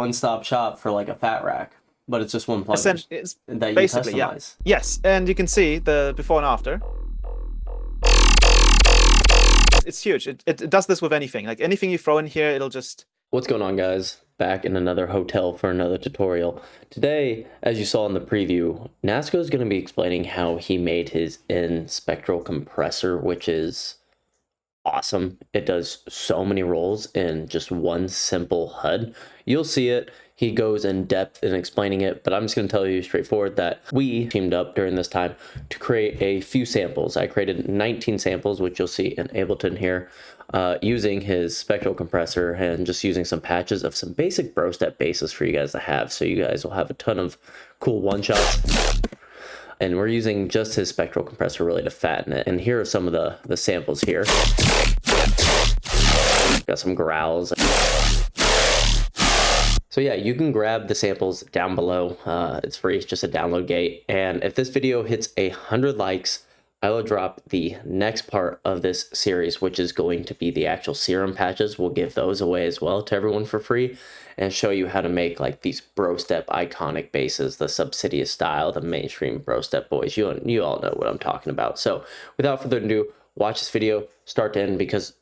one-stop shop for like a Phat rack, but it's just one plugin It's that you basically, yeah. customize. Yes, and you can see the before and after. It's huge. It does this with anything. Like anything you throw in here, it'll just... What's going on, guys? Back in another hotel for another tutorial. Today, as you saw in the preview, Nasko'S is going to be explaining how he made his spectral compressor, which is awesome. It does so many roles in just one simple HUD. You'll see it. He goes in depth in explaining it, but I'm just going to tell you straightforward that we teamed up during this time to create a few samples. I created 19 samples, which you'll see in Ableton here, using his spectral compressor and just using some patches of some basic Dubstep basses for you guys to have. So you guys will have a ton of cool one-shots. And we're using just his spectral compressor really to fatten it. And here are some of the samples here. Got some growls. So yeah, you can grab the samples down below. It's free, it's just a download gate. And if this video hits 100 likes, I will drop the next part of this series, which is going to be the actual Serum patches. We'll give those away as well to everyone for free and show you how to make like these Dubstep iconic basses, the Subsidia style, the mainstream Dubstep boys. You all know what I'm talking about. So without further ado, watch this video start to end because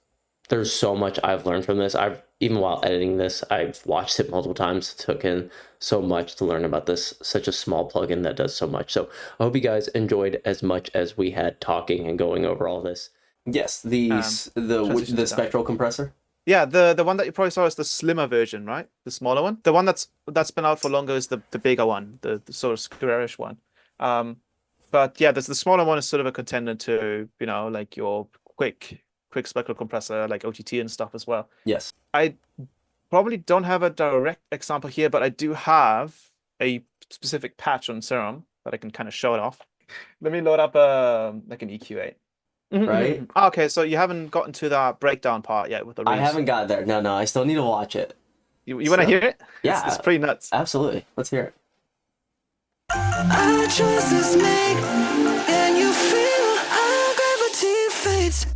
there's so much I've learned from this. Even while editing this, I've watched it multiple times, took in so much to learn about this, such a small plugin that does so much. So I hope you guys enjoyed as much as we had talking and going over all this. Yes, the spectral compressor. Yeah, the one that you probably saw is the slimmer version, right? The smaller one. The one that's been out for longer is the bigger one, the sort of squarish one. But yeah, the smaller one is sort of a contender to, you know, like your quick spectral compressor like OTT and stuff as well. Yes. I probably don't have a direct example here, but I do have a specific patch on Serum that I can kind of show it off. Let me load up like an EQ8. Right? Okay, so you haven't gotten to that breakdown part yet with the reeds. I haven't got there. No, I still need to watch it. You want to hear it? Yeah. It's pretty nuts. Absolutely. Let's hear it. Our choices made, and you feel our gravity fades.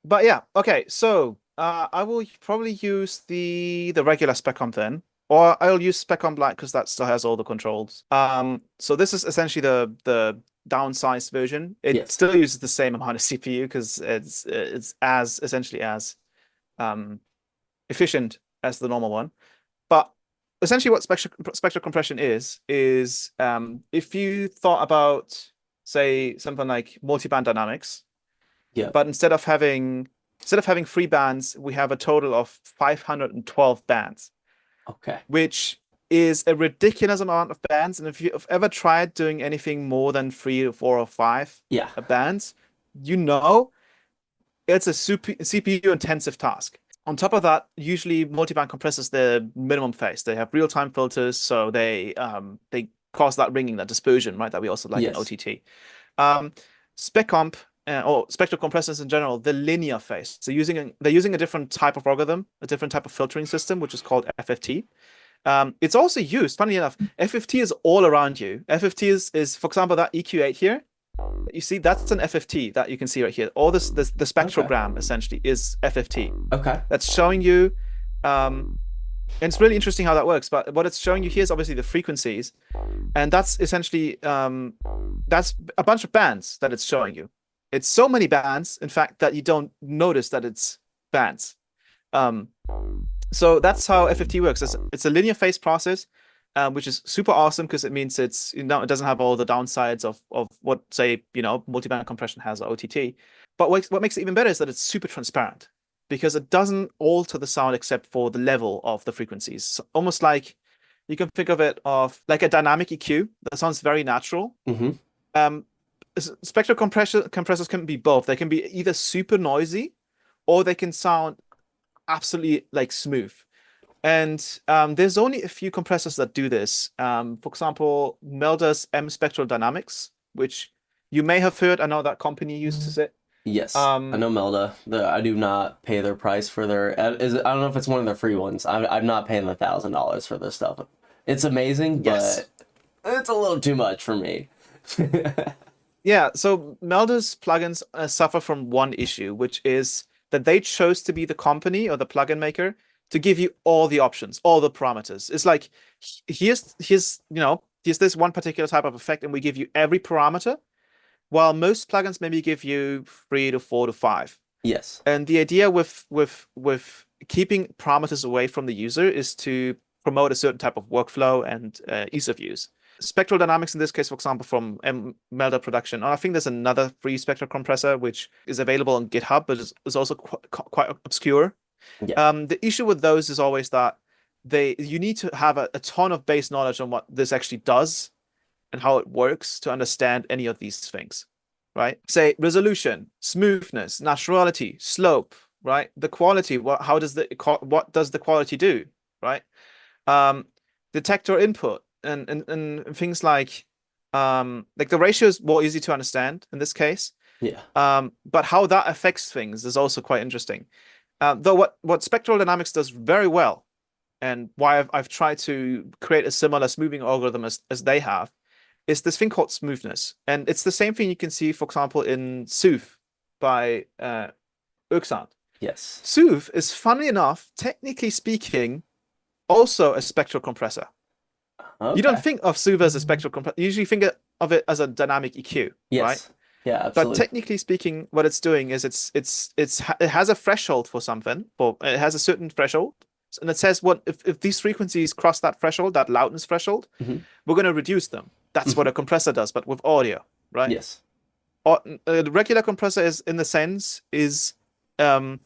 But yeah, okay, so I will probably use the regular Spec Comp then, or I'll use Spec Comp Lite because that still has all the controls. So this is essentially the downsized version. It still uses the same amount of CPU because it's as essentially as efficient as the normal one. But essentially what spectral compression is if you thought about, say, something like multiband dynamics, but instead of having 3 bands, we have a total of 512 bands. Okay. Which is a ridiculous amount of bands. And if you've ever tried doing anything more than 3 or 4 or 5 bands, you know it's a CPU intensive task. On top of that, usually multiband compressors the minimum phase. They have real-time filters, so they cause that ringing, that dispersion, right? That we also like in OTT. Spec Comp or spectral compressors in general, the linear phase. So they're using a different type of algorithm, a different type of filtering system, which is called FFT. It's also used, funnily enough, FFT is all around you. FFT is for example, that EQ8 here. You see, that's an FFT that you can see right here. All the spectrogram essentially is FFT. Okay. That's showing you, and it's really interesting how that works. But what it's showing you here is obviously the frequencies, and that's essentially that's a bunch of bands that it's showing you. It's so many bands, in fact, that you don't notice that it's bands. So that's how FFT works. It's a linear phase process. Which is super awesome because it means it doesn't have all the downsides of what, say, multiband compression has or OTT. But what makes it even better is that it's super transparent because it doesn't alter the sound except for the level of the frequencies. So almost like you can think of it of like a dynamic EQ that sounds very natural. Spectral compressors can be both. They can be either super noisy or they can sound absolutely like smooth. And there's only a few compressors that do this. For example, Melda's M Spectral Dynamics, which you may have heard. I know that company uses it. Yes, I know Melda. I do not pay their price for their. I don't know if it's one of their free ones. I'm not paying the $1,000 for this stuff. It's amazing, but it's a little too much for me. Yeah, so Melder's plugins suffer from one issue, which is that they chose to be the company or the plugin maker to give you all the options, all the parameters. It's like here's this one particular type of effect, and we give you every parameter, while most plugins maybe give you 3 to 4 to 5. Yes. And the idea with keeping parameters away from the user is to promote a certain type of workflow and ease of use. Spectral dynamics in this case, for example, from Melder production. And I think there's another free spectral compressor which is available on GitHub, but is also quite obscure. Yeah. The issue with those is always that you need to have a ton of base knowledge on what this actually does and how it works to understand any of these things, right? Say resolution, smoothness, naturality, slope, right? The quality, what does the quality do, right? Detector input and things like the ratio is more easy to understand in this case. Yeah. But how that affects things is also quite interesting. Though what spectral dynamics does very well, and why I've tried to create a similar smoothing algorithm as they have, is this thing called smoothness. And it's the same thing you can see, for example, in Sooth by Oaksand. Yes. Sooth is, funnily enough, technically speaking, also a spectral compressor. Okay. You don't think of Sooth as a spectral compressor. You usually think of it as a dynamic EQ, yes. right? Yeah, absolutely. But technically speaking, what it's doing is it has a threshold for something, or it has a certain threshold, and it says if these frequencies cross that threshold, that loudness threshold, we're going to reduce them. That's what a compressor does, but with audio, right? Yes. The regular compressor is, in the sense, and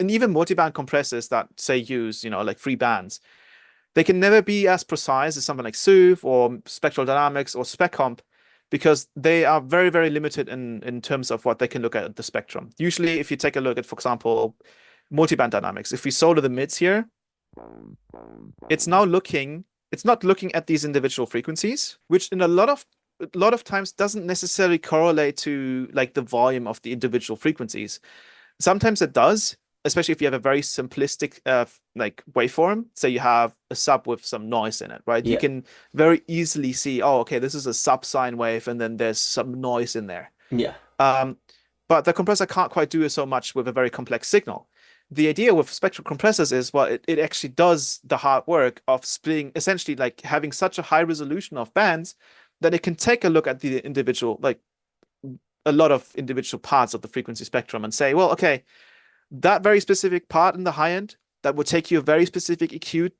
even multi-band compressors that say use, like free bands, they can never be as precise as something like Sooth or Spectral Dynamics or Spec Comp, because they are very, very limited in terms of what they can look at the spectrum. Usually, if you take a look at, for example, multi-band dynamics, if we solder the mids here, it's not looking at these individual frequencies, which in a lot of times doesn't necessarily correlate to like the volume of the individual frequencies. Sometimes it does, especially if you have a very simplistic like waveform. Say you have a sub with some noise in it, right? Yeah. You can very easily see, oh, okay, this is a sub sine wave, and then there's some noise in there. Yeah. But the compressor can't quite do so much with a very complex signal. The idea with spectral compressors is, well, it actually does the hard work of splitting, essentially like having such a high resolution of bands that it can take a look at the individual, like a lot of individual parts of the frequency spectrum, and say, well, okay, that very specific part in the high end that would take you a very specific EQ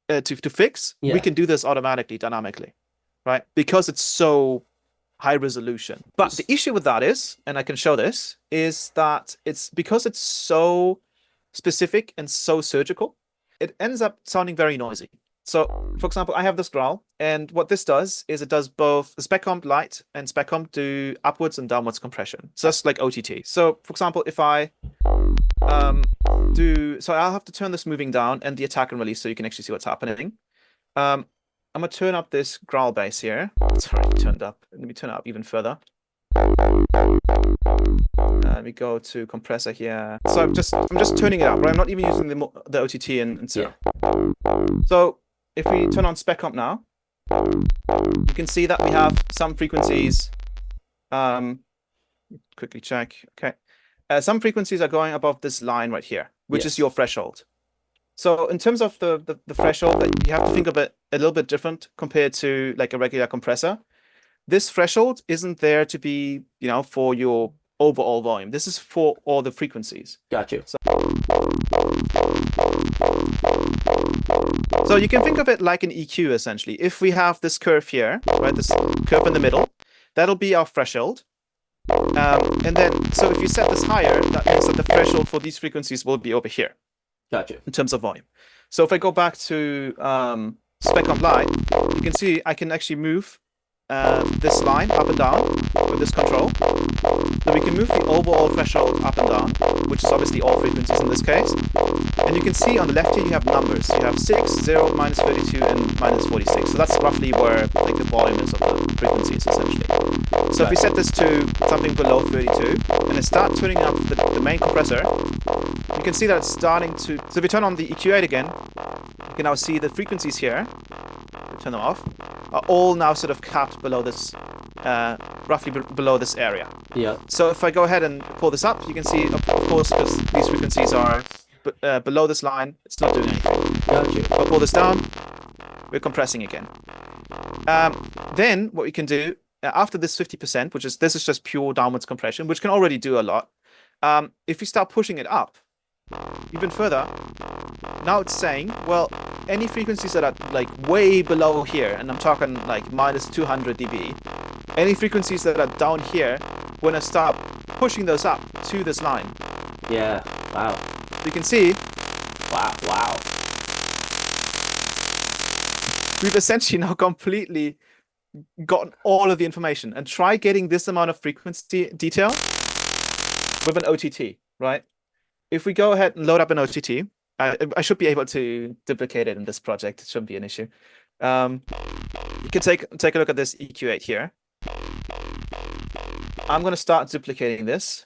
to fix, we can do this automatically, dynamically, right? Because it's so high resolution. But the issue with that is, and I can show this, is that because it's so specific and so surgical, it ends up sounding very noisy. So, for example, I have this Growl, and what this does is it does both the Spec Comp Lite and Spec Comp do upwards and downwards compression. So that's like OTT. So, for example, if I so I'll have to turn this moving down and the attack and release so you can actually see what's happening. I'm gonna turn up this Growl bass here. It's already turned up. Let me turn it up even further. We go to compressor here. So I'm just turning it up, right? I'm not even using the OTT and Serum. Yeah. So if we turn on Spec Comp now, you can see that we have some frequencies. Quickly check. Okay. Some frequencies are going above this line right here, which is your threshold. So in terms of the threshold, you have to think of it a little bit different compared to like a regular compressor. This threshold isn't there to be, for your overall volume. This is for all the frequencies. Got you. So you can think of it like an EQ, essentially. If we have this curve here, right, this curve in the middle, that'll be our threshold. And then, so if you set this higher, that means that the threshold for these frequencies will be over here. Gotcha. In terms of volume. So if I go back to Spec Comp Lite, you can see I can actually move this line up and down with this control. So we can move the overall threshold up and down, which is obviously all frequencies in this case. And you can see on the left here you have numbers. You have 6, 0, minus 32, and minus 46. So that's roughly where like the volume is of the frequencies, essentially. So if we set this to something below 32, and I start turning up the main compressor, you can see that it's starting to... So if we turn on the EQ8 again, you can now see the frequencies here, turn them off, are all now sort of capped below this roughly below this area. Yeah. So if I go ahead and pull this up, you can see, of course, because these frequencies are below this line, it's not doing anything. Got you. If I pull this down, we're compressing again. Then what we can do after this 50%, this is just pure downwards compression, which can already do a lot. If we start pushing it up even further, now it's saying, well, any frequencies that are like way below here, and I'm talking like minus 200 dB, any frequencies that are down here, when I start pushing those up to this line. Yeah. Wow. You can see. Wow. We've essentially now completely gotten all of the information, and try getting this amount of frequency detail with an OTT, right? If we go ahead and load up an OTT, I should be able to duplicate it in this project. It shouldn't be an issue. You can take a look at this EQ8 here. I'm going to start duplicating this.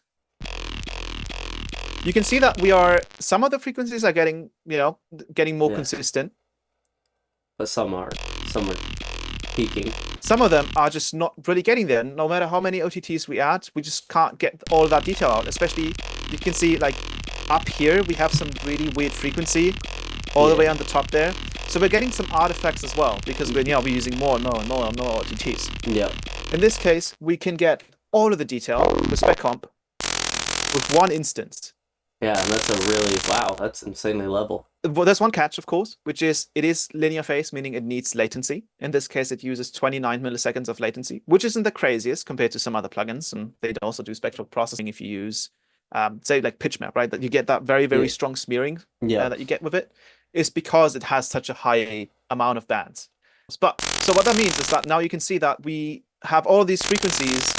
You can see that some of the frequencies are getting more consistent. But some are peaking. Some of them are just not really getting there. No matter how many OTTs we add, we just can't get all of that detail out. Especially, you can see like up here, we have some really weird frequency all the way on the top there. So we're getting some artifacts as well because we're using more OTTs. Yeah. In this case, we can get all of the detail with Spec Comp with one instance. Yeah, and that's insanely level. Well, there's one catch, of course, which is it is linear phase, meaning it needs latency. In this case, it uses 29 milliseconds of latency, which isn't the craziest compared to some other plugins. And they also do spectral processing if you use, say, like pitch map, right? That you get that very, very strong smearing that you get with it. Is because it has such a high amount of bands. But so what that means is that now you can see that we have all these frequencies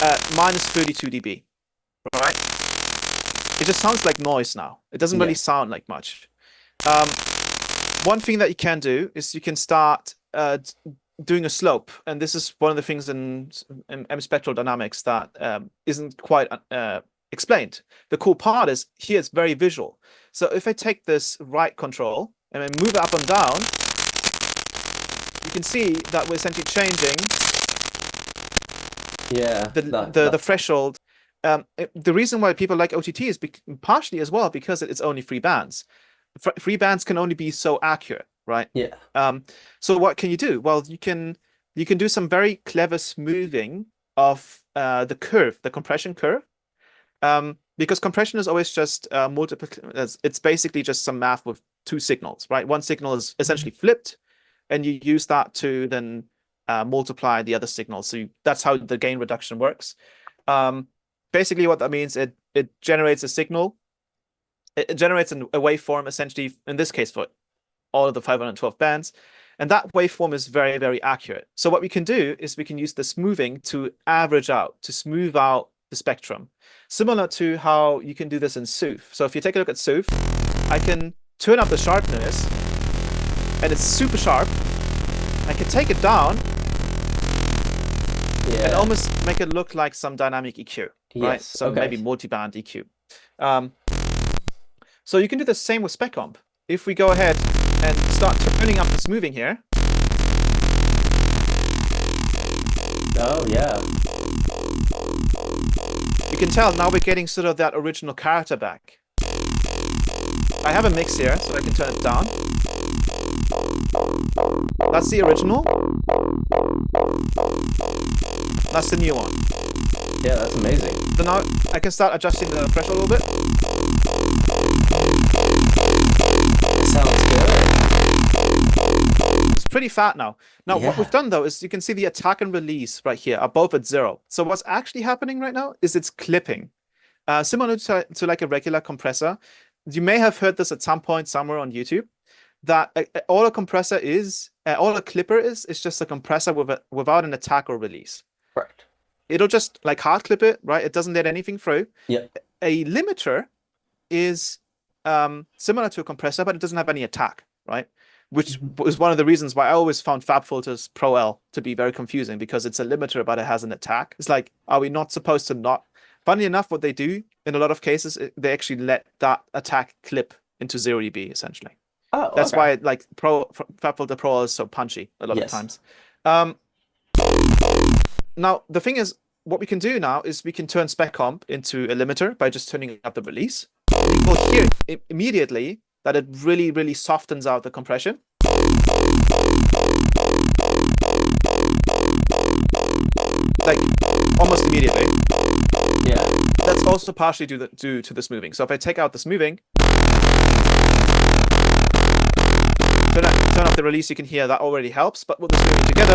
at minus 32 dB, right? It just sounds like noise now. It doesn't really sound like much. One thing that you can do is you can start doing a slope, and this is one of the things in M spectral dynamics that isn't quite explained. The cool part is here it's very visual. So if I take this right control and I move it up and down, you can see that we're essentially changing the threshold. The reason why people like OTT is partially as well because it's only 3 bands. 3 bands can only be so accurate, right? Yeah. So what can you do? Well, you can do some very clever smoothing of the curve, the compression curve. Because compression is always just it's basically just some math with 2 signals, right? One signal is essentially flipped, and you use that to then multiply the other signals. So that's how the gain reduction works. Basically, what that means, it generates a signal. It generates a waveform, essentially, in this case, for all of the 512 bands. And that waveform is very, very accurate. So what we can do is we can use the smoothing to average out, to smooth out the spectrum. Similar to how you can do this in Sooth. So if you take a look at Sooth, I can turn up the sharpness, and it's super sharp. I can take it down and almost make it look like some dynamic EQ, right? So maybe multi-band EQ. So you can do the same with Spec Comp. If we go ahead and start turning up the smoothing here. Oh, yeah. You can tell now we're getting sort of that original character back. I have a mix here, so I can turn it down. That's the original. That's the new one. Yeah, that's amazing. So now I can start adjusting the threshold a little bit. Sounds good. It's pretty fat now. Now, what we've done, though, is you can see the attack and release right here are both at 0. So what's actually happening right now is it's clipping. Similar to like a regular compressor. You may have heard this at some point somewhere on YouTube, that all a compressor is, all a clipper is just a compressor without an attack or release. Correct. It'll just like hard clip it, right? It doesn't let anything through. Yeah. A limiter is similar to a compressor, but it doesn't have any attack, right? Which was one of the reasons why I always found FabFilter's Pro L to be very confusing, because it's a limiter, but it has an attack. It's like, are we not supposed to not? Funny enough, what they do in a lot of cases, they actually let that attack clip into 0 dB, essentially. Oh, that's why like FabFilter Pro L is so punchy a lot of times. Now, the thing is, what we can do now is we can turn Spec Comp into a limiter by just turning up the release. You will hear immediately that it really, really softens out the compression. Like, almost immediately. Yeah. That's also partially due to the smoothing. So if I take out the smoothing, turn up the release, you can hear that already helps, but with the smoothing together,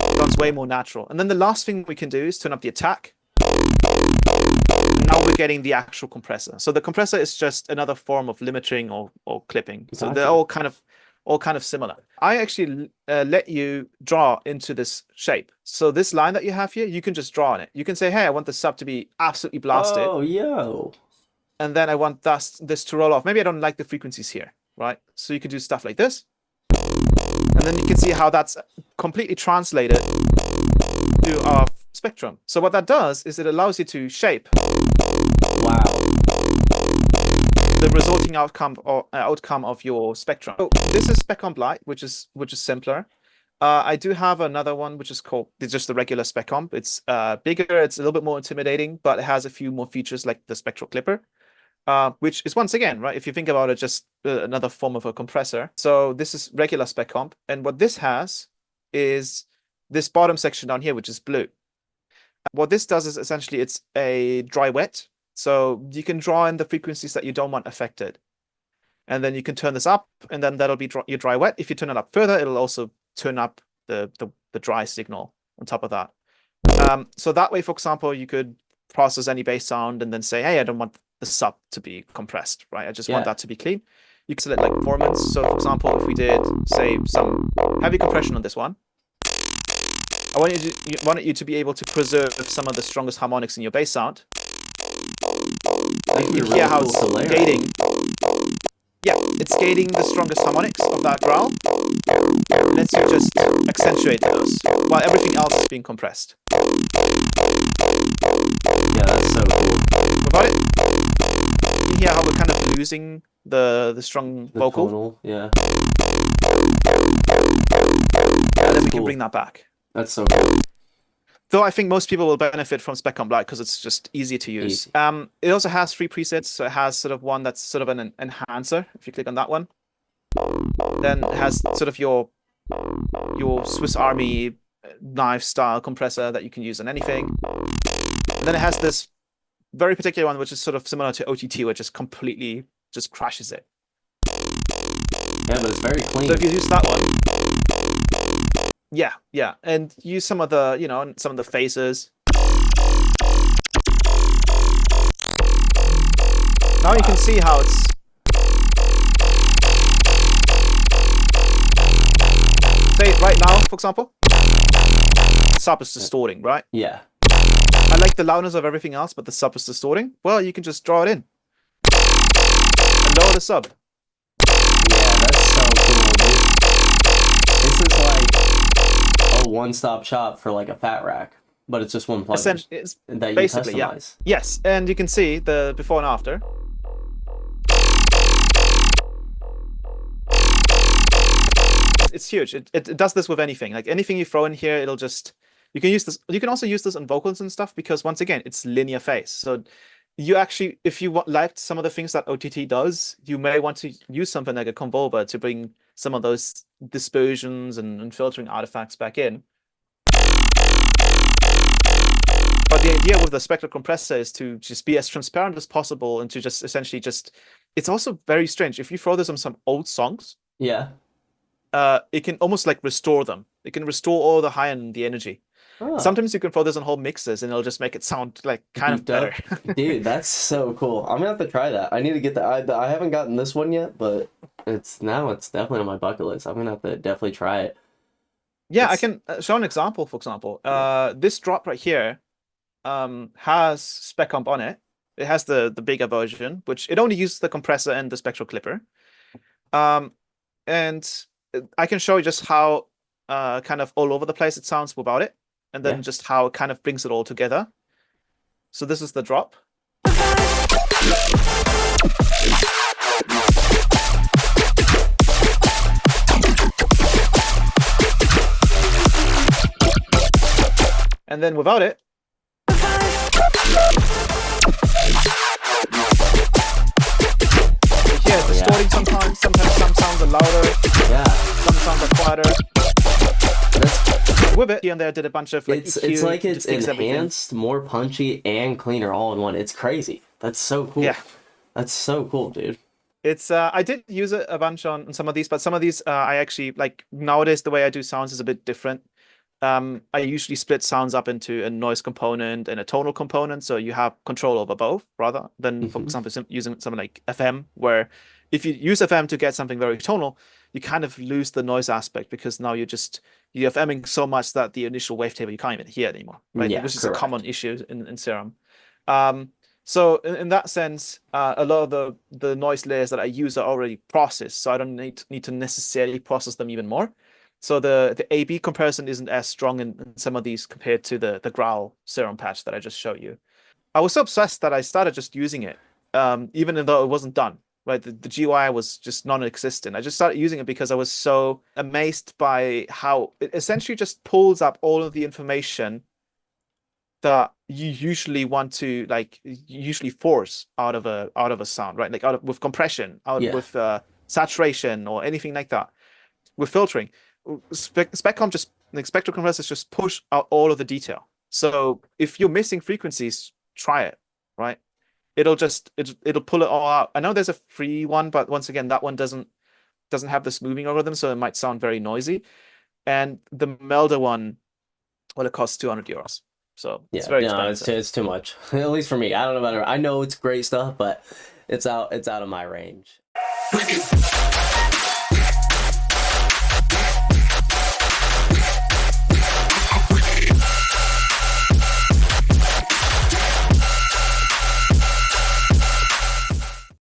it sounds way more natural. And then the last thing we can do is turn up the attack. Now we're getting the actual compressor. So the compressor is just another form of limiting or clipping. So they're all kind of similar. I actually let you draw into this shape. So this line that you have here, you can just draw on it. You can say, hey, I want the sub to be absolutely blasted. Oh, yo. And then I want this to roll off. Maybe I don't like the frequencies here, right? So you can do stuff like this. And then you can see how that's completely translated to our spectrum. So what that does is it allows you to shape the resulting outcome of your spectrum. So this is Spec Comp Lite, which is simpler. I do have another one which is called just the regular Spec Comp. It's bigger, it's a little bit more intimidating, but it has a few more features like the spectral clipper, which is once again, right? If you think about it, just another form of a compressor. So this is regular Spec Comp, and what this has is this bottom section down here, which is blue. What this does is essentially it's a dry wet. So you can draw in the frequencies that you don't want affected. And then you can turn this up, and then that'll be your dry wet. If you turn it up further, it'll also turn up the dry signal on top of that. So that way, for example, you could process any bass sound and then say, hey, I don't want the sub to be compressed, right? I just want that to be clean. You can select like performance. So for example, if we did, say, some heavy compression on this one, I wanted you to be able to preserve some of the strongest harmonics in your bass sound. You can hear how it's gating. Yeah, it's gating the strongest harmonics of that growl. Lets you just accentuate those while everything else is being compressed. Yeah, that's so cool. What about it? You can hear how we're kind of losing the strong vocal. Tonal, yeah. And then we can bring that back. That's so cool. Though I think most people will benefit from Spec Comp Lite because it's just easier to use. It also has 3 presets, so it has sort of one that's sort of an enhancer. If you click on that one, then it has sort of your Swiss Army knife style compressor that you can use on anything. And then it has this very particular one, which is sort of similar to OTT, which just completely just crashes it. Yeah, but it's very clean. So if you use that one. Yeah, and use some of the, some of the phases. Now you can see how it's... Say, right now, for example, the sub is distorting, right? Yeah. I like the loudness of everything else, but the sub is distorting. Well, you can just draw it in. And lower the sub. Yeah, that's so cool, dude. This is like a one-stop shop for like a Phat rack, but it's just one plugin that you basically, customize. Yeah. Yes, and you can see the before and after. It's huge. It does this with anything. Like anything you throw in here, it'll just... You can use this. You can also use this on vocals and stuff because once again, it's linear phase. So you actually, if you liked some of the things that OTT does, you may want to use something like a convolver to bring some of those dispersions and filtering artifacts back in. But the idea with the spectral compressor is to just be as transparent as possible and to just essentially just... It's also very strange. If you throw this on some old songs, yeah, it can almost like restore them. It can restore all the high and the energy. Oh. Sometimes you can throw this on whole mixes and it'll just make it sound like kind of better. Dude, that's so cool. I'm gonna have to try that. I need to get that. I haven't gotten this one yet, but it's definitely on my bucket list. I'm gonna have to definitely try it. Yeah, I can show an example. For example, this drop right here has Spec Comp on it. It has the bigger version, which it only uses the compressor and the spectral clipper. And I can show you just how kind of all over the place it sounds without it. And then just how it kind of brings it all together. So this is the drop. And then without it, yeah, distorting sometimes. Sometimes some sounds are louder. Yeah. Some sounds are quieter. With it, here and there, I did a bunch of like It's EQ, like it's fix everything. enhanced, more punchy, and cleaner all in one. It's crazy. That's so cool. Yeah. That's so cool, dude. It's I did use it a bunch on some of these, but some of these I actually like nowadays the way I do sounds is a bit different. I usually split sounds up into a noise component and a tonal component, so you have control over both rather than, for example, using something like FM, where if you use FM to get something very tonal, you kind of lose the noise aspect because now you're FMing so much that the initial wavetable you can't even hear anymore, right? Yeah, which is correct. a common issue in Serum. So in that sense, a lot of the noise layers that I use are already processed, so I don't need to necessarily process them even more. So the A/B comparison isn't as strong in some of these compared to the Growl Serum patch that I just showed you. I was so obsessed that I started just using it, even though it wasn't done. Right, the GUI was just non-existent. I just started using it because I was so amazed by how it essentially just pulls up all of the information that you usually want to usually force out of a sound, right? Like with compression, with saturation or anything like that. With filtering, Spec Comp spectral compressors just push out all of the detail. So if you're missing frequencies, try it, right? It'll pull it all out. I know there's a free one, but once again, that one doesn't have the smoothing algorithm, so it might sound very noisy. And the Melder one, well, it costs €200. So it's very expensive. It's too much. At least for me. I don't know about it. I know it's great stuff, but it's out of my range.